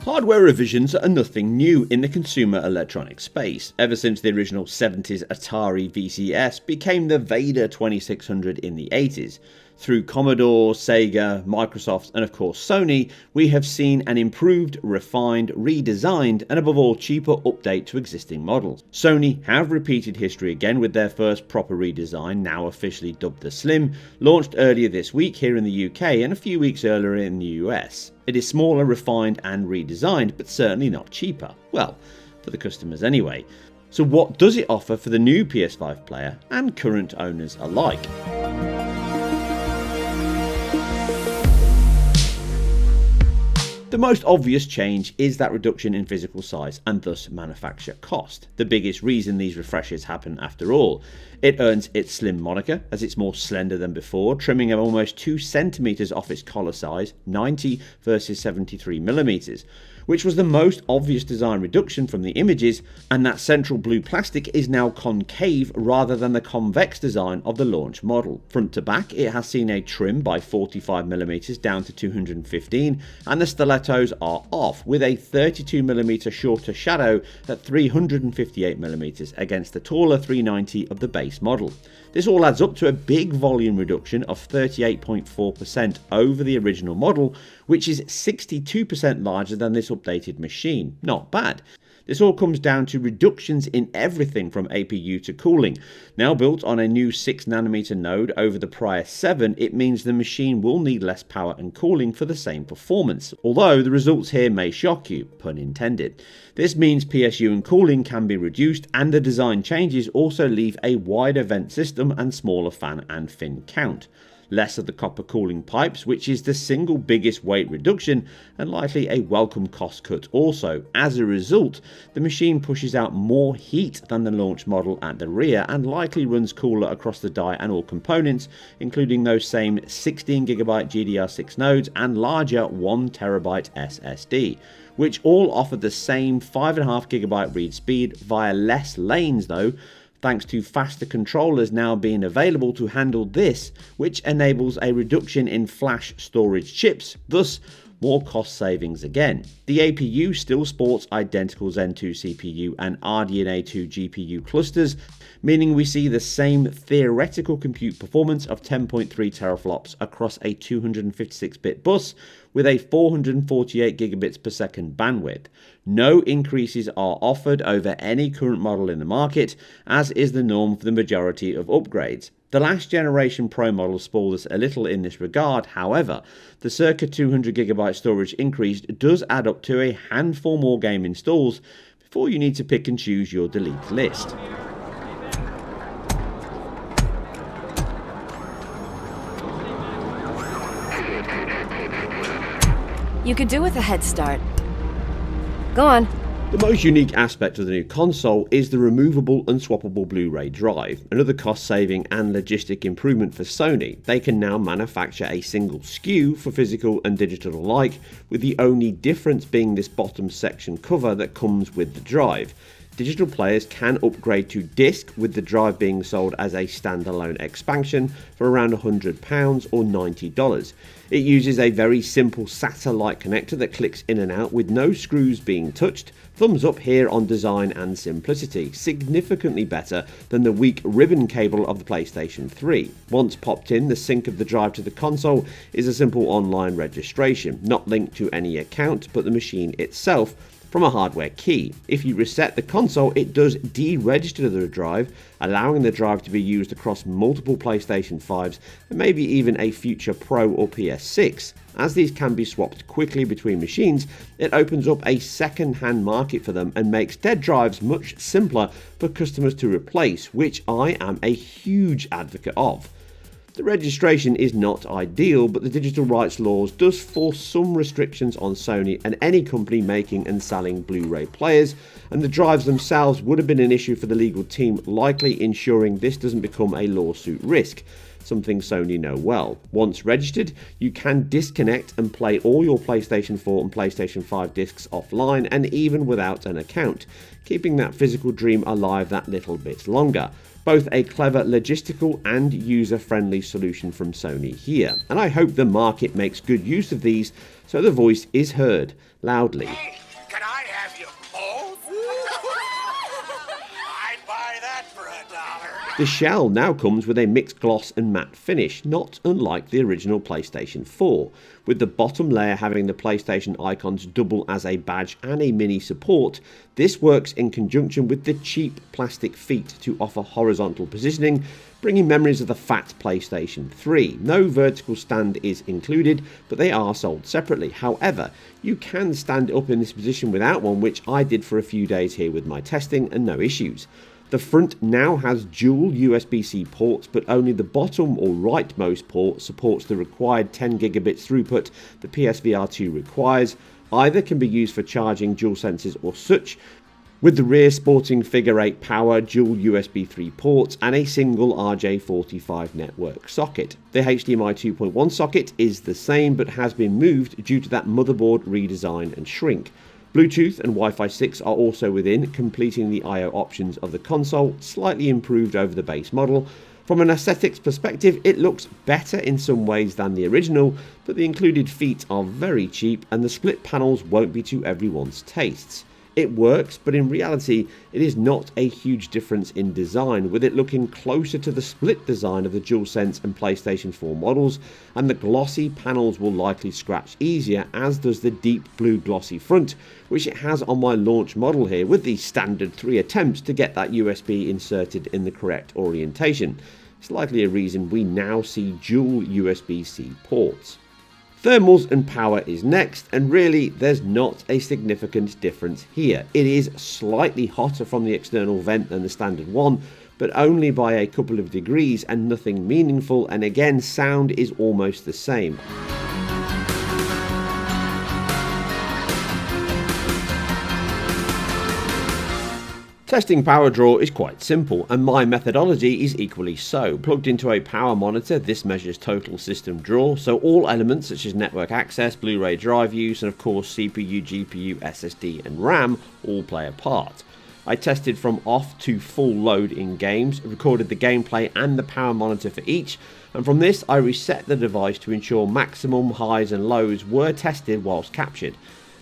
Hardware revisions are nothing new in the consumer electronics space, ever since the original 70s Atari VCS became the Vader 2600 in the 80s. Through Commodore, Sega, Microsoft and of course Sony, we have seen an improved, refined, redesigned and above all cheaper update to existing models. Sony have repeated history again with their first proper redesign, now officially dubbed the Slim, launched earlier this week here in the UK and a few weeks earlier in the US. It is smaller, refined and redesigned, but certainly not cheaper. Well, for the customers anyway. So what does it offer for the new PS5 player and current owners alike? The most obvious change is that reduction in physical size and thus manufacture cost. The biggest reason these refreshes happen after all. It earns its slim moniker as it's more slender than before, trimming of almost 2 centimeters off its collar size, 90 versus 73mm, which was the most obvious design reduction from the images, and that central blue plastic is now concave rather than the convex design of the launch model. Front to back, it has seen a trim by 45mm down to 215, and the stilettos are off, with a 32mm shorter shadow at 358mm against the taller 390 of the base model. This all adds up to a big volume reduction of 38.4% over the original model, which is 62% larger than this updated machine. Not bad. This all comes down to reductions in everything from APU to cooling. Now built on a new 6nm node over the prior 7, it means the machine will need less power and cooling for the same performance, although the results here may shock you, pun intended. This means PSU and cooling can be reduced, and the design changes also leave a wider vent system and smaller fan and fin count. Less of the copper cooling pipes, which is the single biggest weight reduction and likely a welcome cost cut also. As a result, the machine pushes out more heat than the launch model at the rear and likely runs cooler across the die and all components, including those same 16GB GDR6 nodes and larger 1TB SSD, which all offer the same 5.5GB read speed via less lanes though, thanks to faster controllers now being available to handle this, which enables a reduction in flash storage chips, thus more cost savings again. The APU still sports identical Zen 2 CPU and RDNA 2 GPU clusters, meaning we see the same theoretical compute performance of 10.3 teraflops across a 256-bit bus with a 448 gigabits per second bandwidth. No increases are offered over any current model in the market, as is the norm for the majority of upgrades. The last generation Pro model spoiled us a little in this regard, however. The circa 200GB storage increase does add up to a handful more game installs before you need to pick and choose your delete list. You could do with a head start. Go on. The most unique aspect of the new console is the removable unswappable Blu-ray drive. Another cost-saving and logistic improvement for Sony. They can now manufacture a single SKU for physical and digital alike, with the only difference being this bottom section cover that comes with the drive. Digital players can upgrade to disc, with the drive being sold as a standalone expansion for around £100 or $90. It uses a very simple SATA-like connector that clicks in and out with no screws being touched. Thumbs up here on design and simplicity, significantly better than the weak ribbon cable of the PlayStation 3. Once popped in, the sync of the drive to the console is a simple online registration, not linked to any account but the machine itself, from a hardware key. If you reset the console, it does deregister the drive, allowing the drive to be used across multiple PlayStation 5s and maybe even a future Pro or PS6. As these can be swapped quickly between machines, it opens up a second-hand market for them and makes dead drives much simpler for customers to replace, which I am a huge advocate of. The registration is not ideal, but the digital rights laws does force some restrictions on Sony and any company making and selling Blu-ray players, and the drives themselves would have been an issue for the legal team, likely ensuring this doesn't become a lawsuit risk. something Sony know well. Once registered, you can disconnect and play all your PlayStation 4 and PlayStation 5 discs offline and even without an account, keeping that physical dream alive that little bit longer. Both a clever logistical and user-friendly solution from Sony here, and I hope the market makes good use of these so the voice is heard loudly. Hey, can I have you both? I'd buy that for $1. The shell now comes with a mixed gloss and matte finish, not unlike the original PlayStation 4, with the bottom layer having the PlayStation icons double as a badge and a mini support. This works in conjunction with the cheap plastic feet to offer horizontal positioning, bringing memories of the fat PlayStation 3. No vertical stand is included, but they are sold separately. However, you can stand up in this position without one, which I did for a few days here with my testing, and no issues. The front now has dual USB-C ports, but only the bottom or rightmost port supports the required 10 gigabits throughput the PSVR 2 requires. Either can be used for charging DualSenses or such, with the rear sporting figure 8 power, dual USB 3 ports and a single RJ45 network socket. The HDMI 2.1 socket is the same but has been moved due to that motherboard redesign and shrink. Bluetooth and Wi-Fi 6 are also within, completing the I/O options of the console, slightly improved over the base model. From an aesthetics perspective, it looks better in some ways than the original, but the included feet are very cheap and the split panels won't be to everyone's tastes. It works, but in reality, it is not a huge difference in design, with it looking closer to the split design of the DualSense and PlayStation 4 models, and the glossy panels will likely scratch easier, as does the deep blue glossy front, which it has on my launch model here, with the standard 3 attempts to get that USB inserted in the correct orientation. It's likely a reason we now see dual USB-C ports. Thermals and power is next, and really there's not a significant difference here. It is slightly hotter from the external vent than the standard one, but only by a couple of degrees and nothing meaningful, and again sound is almost the same. Testing power draw is quite simple, and my methodology is equally so. Plugged into a power monitor, this measures total system draw, so all elements such as network access, Blu-ray drive use, and of course CPU, GPU, SSD and RAM all play a part. I tested from off to full load in games, recorded the gameplay and the power monitor for each, and from this I reset the device to ensure maximum highs and lows were tested whilst captured.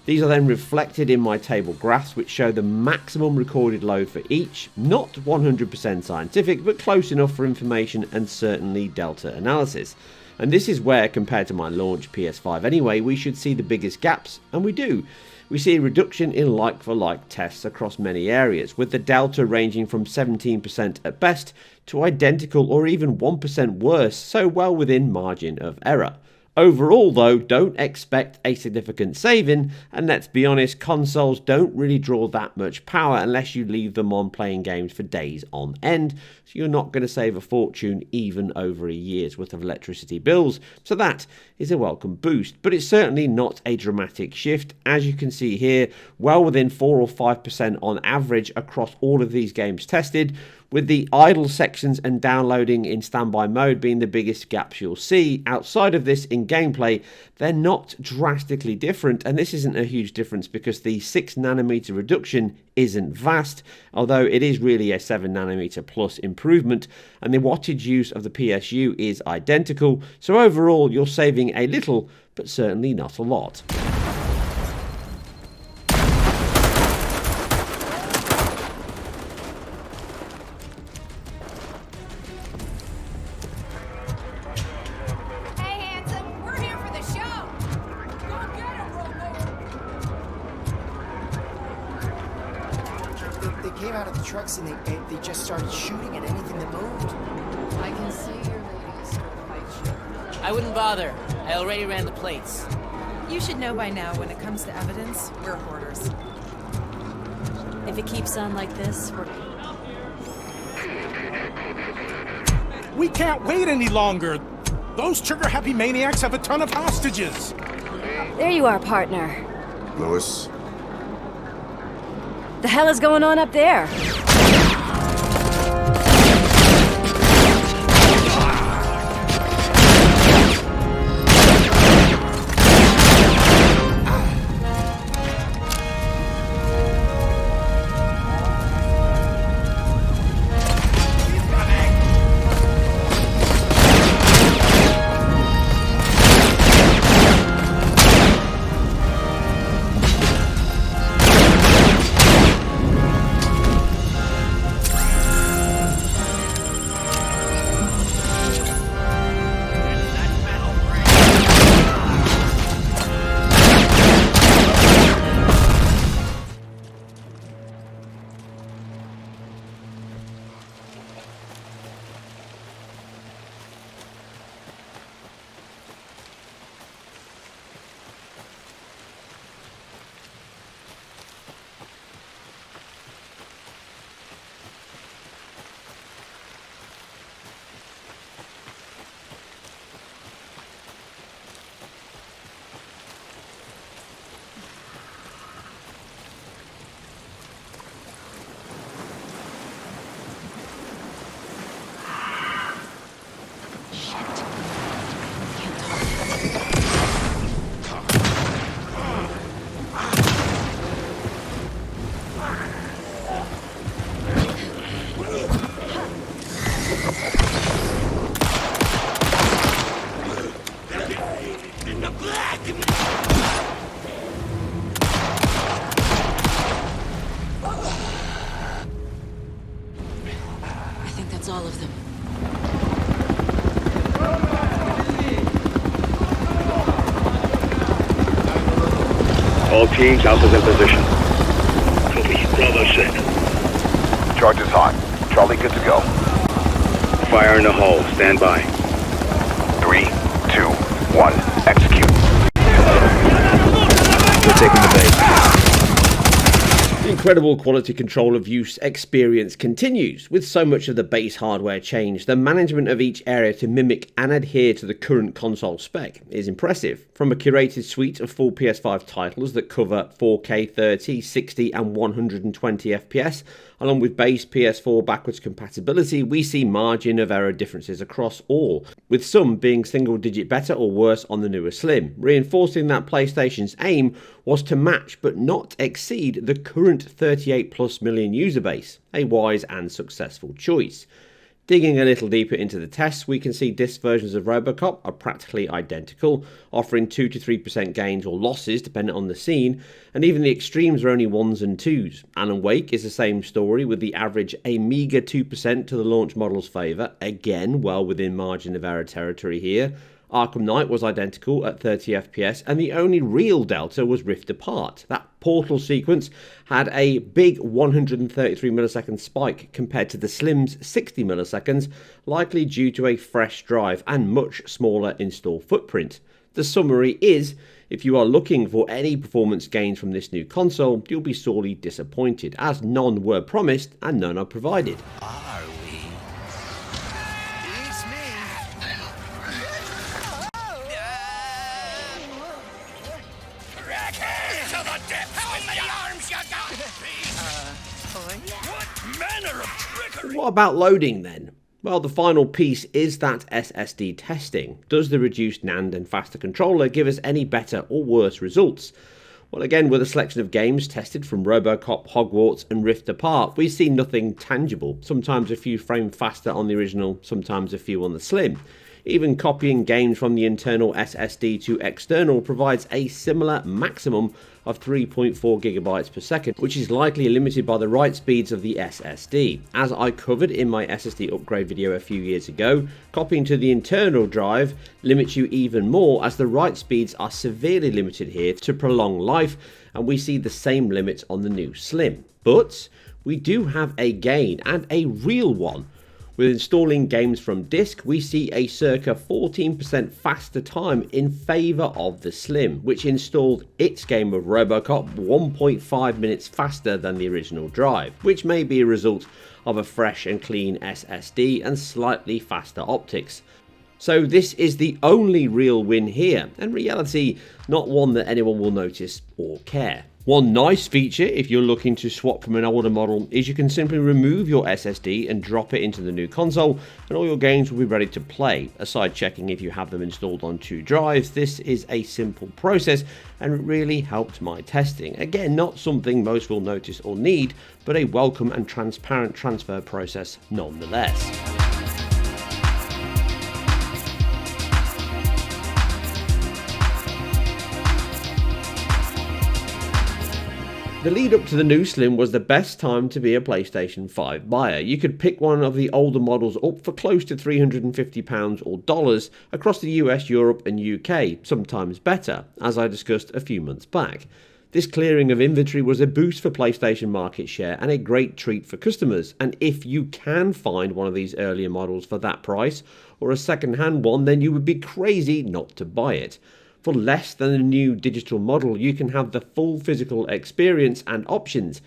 These are then reflected in my table graphs, which show the maximum recorded load for each. Not 100% scientific, but close enough for information and certainly delta analysis. And this is where, compared to my launch PS5 anyway, we should see the biggest gaps, and we do. We see a reduction in like-for-like tests across many areas, with the delta ranging from 17% at best to identical or even 1% worse, so well within margin of error. Overall though, don't expect a significant saving, and let's be honest, consoles don't really draw that much power unless you leave them on playing games for days on end, so you're not going to save a fortune even over a year's worth of electricity bills, so that is a welcome boost, but it's certainly not a dramatic shift. As you can see here, well within 4 or 5% on average across all of these games tested, with the idle sections and downloading in standby mode being the biggest gaps you'll see. Outside of this in gameplay, they're not drastically different, and this isn't a huge difference because the 6nm reduction isn't vast, although it is really a 7nm plus improvement, and the wattage use of the PSU is identical, so overall you're saving a little, but certainly not a lot. Came out of the trucks and they just started shooting at anything that moved. I can see you're ready to start a fight ship. I wouldn't bother. I already ran the plates. You should know by now, when it comes to evidence, we're hoarders. If it keeps on like this, We can't wait any longer. Those trigger-happy maniacs have a ton of hostages. There you are, partner. Lewis? The hell is going on up there? all of them. All teams, Alpha's in position. Copy. Bravo 6. Charge is hot. Charlie good to go. Fire in the hole. Stand by. 3, 2, 1. Execute. We're taking the bait. The incredible quality control of use experience continues. With so much of the base hardware changed, the management of each area to mimic and adhere to the current console spec is impressive. From a curated suite of full PS5 titles that cover 4K 30, 60 and 120 FPS, along with base PS4 backwards compatibility, we see margin of error differences across all, with some being single digit better or worse on the newer Slim, reinforcing that PlayStation's aim was to match but not exceed the current 38+ million user base, a wise and successful choice. Digging a little deeper into the tests, we can see disc versions of Robocop are practically identical, offering 2 to 3% gains or losses depending on the scene, and even the extremes are only 1s and 2s. Alan Wake is the same story, with the average a meagre 2% to the launch model's favour, again well within margin of error territory here. Arkham Knight was identical at 30 FPS, and the only real delta was Rift Apart. That portal sequence had a big 133 millisecond spike compared to the Slim's 60 milliseconds, likely due to a fresh drive and much smaller install footprint. The summary is, if you are looking for any performance gains from this new console, you'll be sorely disappointed, as none were promised and none are provided. Are we? It's me. Crackhead to the depths. How many arms you got? What manner of trickery? What about loading then? Well, the final piece is that SSD testing. Does the reduced NAND and faster controller give us any better or worse results? Well, again, with a selection of games tested from Robocop, Hogwarts and Rift Apart, we see nothing tangible. Sometimes a few frames faster on the original, sometimes a few on the Slim. Even copying games from the internal SSD to external provides a similar maximum of 3.4 gigabytes per second, which is likely limited by the write speeds of the SSD. As I covered in my SSD upgrade video a few years ago, copying to the internal drive limits you even more, as the write speeds are severely limited here to prolong life, and we see the same limits on the new Slim. But we do have a gain, and a real one. With installing games from disk, we see a circa 14% faster time in favour of the Slim, which installed its game of Robocop 1.5 minutes faster than the original drive, which may be a result of a fresh and clean SSD and slightly faster optics. So this is the only real win here, and reality not one that anyone will notice or care. One nice feature if you're looking to swap from an older model is you can simply remove your SSD and drop it into the new console, and all your games will be ready to play. Aside checking if you have them installed on 2 drives, this is a simple process and it really helped my testing. Again, not something most will notice or need, but a welcome and transparent transfer process nonetheless. The lead up to the new Slim was the best time to be a PlayStation 5 buyer. You could pick one of the older models up for close to £350 or dollars across the US, Europe and UK, sometimes better, as I discussed a few months back. This clearing of inventory was a boost for PlayStation market share and a great treat for customers, and if you can find one of these earlier models for that price, or a second-hand one, then you would be crazy not to buy it. For less than a new digital model, you can have the full physical experience and options.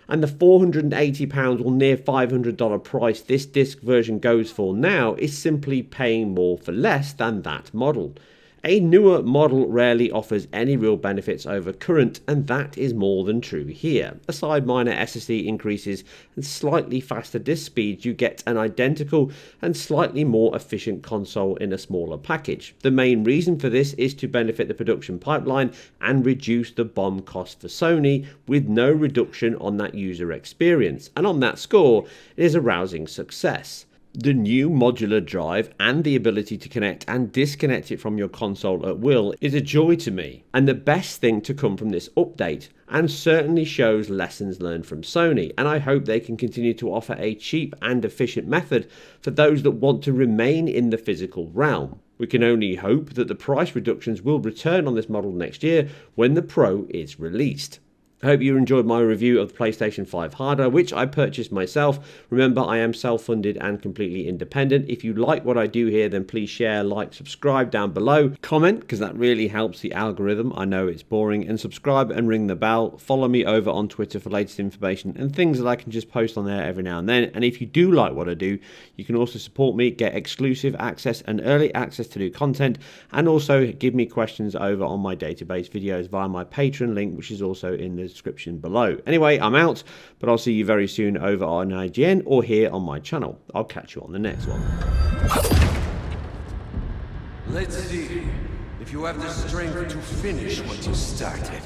And the £480 or near $500 price this disc version goes for now is simply paying more for less than that model. A newer model rarely offers any real benefits over current, and that is more than true here. Aside minor SSD increases and slightly faster disk speeds, you get an identical and slightly more efficient console in a smaller package. The main reason for this is to benefit the production pipeline and reduce the BOM cost for Sony, with no reduction on that user experience. And on that score, it is a rousing success. The new modular drive and the ability to connect and disconnect it from your console at will is a joy to me, and the best thing to come from this update, and certainly shows lessons learned from Sony, and I hope they can continue to offer a cheap and efficient method for those that want to remain in the physical realm. We can only hope that the price reductions will return on this model next year when the Pro is released. I hope you enjoyed my review of the PlayStation 5 hardware, which I purchased myself. Remember, I am self-funded and completely independent. If you like what I do here, then please share, like, subscribe down below. Comment, because that really helps the algorithm. I know it's boring. And subscribe and ring the bell. Follow me over on Twitter for latest information and things that I can just post on there every now and then. And if you do like what I do, you can also support me, get exclusive access and early access to new content, and also give me questions over on my database videos via my Patreon link, which is also in the description below. Anyway, I'm out, but I'll see you very soon over on IGN or here on my channel. I'll catch you on the next one. Let's see if you have the strength to finish what you started.